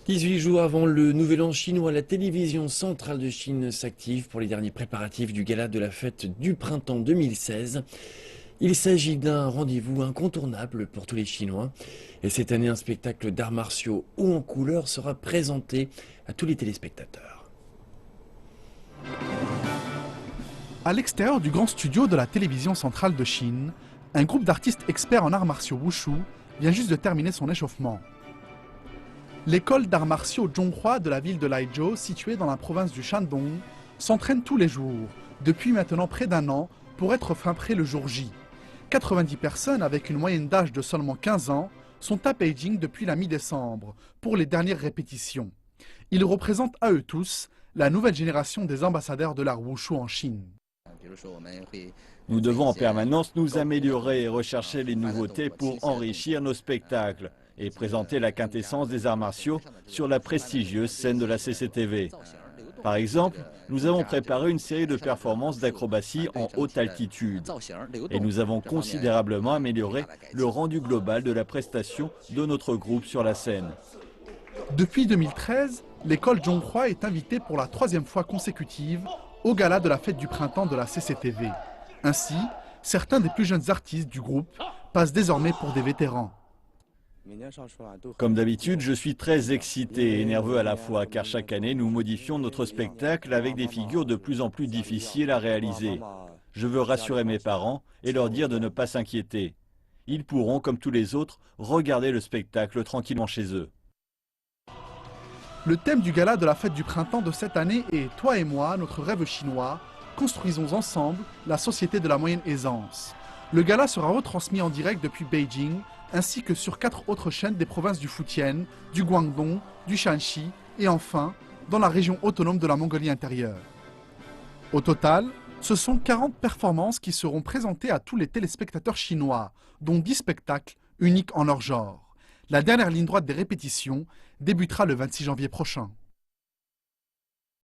18 jours avant le Nouvel An chinois, la télévision centrale de Chine s'active pour les derniers préparatifs du gala de la fête du printemps 2016. Il s'agit d'un rendez-vous incontournable pour tous les Chinois. Et cette année, un spectacle d'arts martiaux haut en couleur sera présenté à tous les téléspectateurs. À l'extérieur du grand studio de la télévision centrale de Chine, un groupe d'artistes experts en arts martiaux Wushu vient juste de terminer son échauffement. L'école d'arts martiaux Zhonghua de la ville de Laizhou, située dans la province du Shandong, s'entraîne tous les jours, depuis maintenant près d'un an, pour être fin prêt le jour J. 90 personnes avec une moyenne d'âge de seulement 15 ans sont à Beijing depuis la mi-décembre pour les dernières répétitions. Ils représentent à eux tous la nouvelle génération des ambassadeurs de l'art Wushu en Chine. Nous devons en permanence nous améliorer et rechercher les nouveautés pour enrichir nos spectacles et présenter la quintessence des arts martiaux sur la prestigieuse scène de la CCTV. Par exemple, nous avons préparé une série de performances d'acrobatie en haute altitude et nous avons considérablement amélioré le rendu global de la prestation de notre groupe sur la scène. Depuis 2013, l'école Zhonghua est invitée pour la 3e fois consécutive au gala de la fête du printemps de la CCTV. Ainsi, certains des plus jeunes artistes du groupe passent désormais pour des vétérans. Comme d'habitude, je suis très excité et nerveux à la fois, car chaque année, nous modifions notre spectacle avec des figures de plus en plus difficiles à réaliser. Je veux rassurer mes parents et leur dire de ne pas s'inquiéter. Ils pourront, comme tous les autres, regarder le spectacle tranquillement chez eux. Le thème du gala de la fête du printemps de cette année est « Toi et moi, notre rêve chinois, construisons ensemble la société de la moyenne aisance ». Le gala sera retransmis en direct depuis Beijing, ainsi que sur 4 autres chaînes des provinces du Fujian, du Guangdong, du Shanxi et enfin dans la région autonome de la Mongolie intérieure. Au total, ce sont 40 performances qui seront présentées à tous les téléspectateurs chinois, dont 10 spectacles uniques en leur genre. La dernière ligne droite des répétitions débutera le 26 janvier prochain.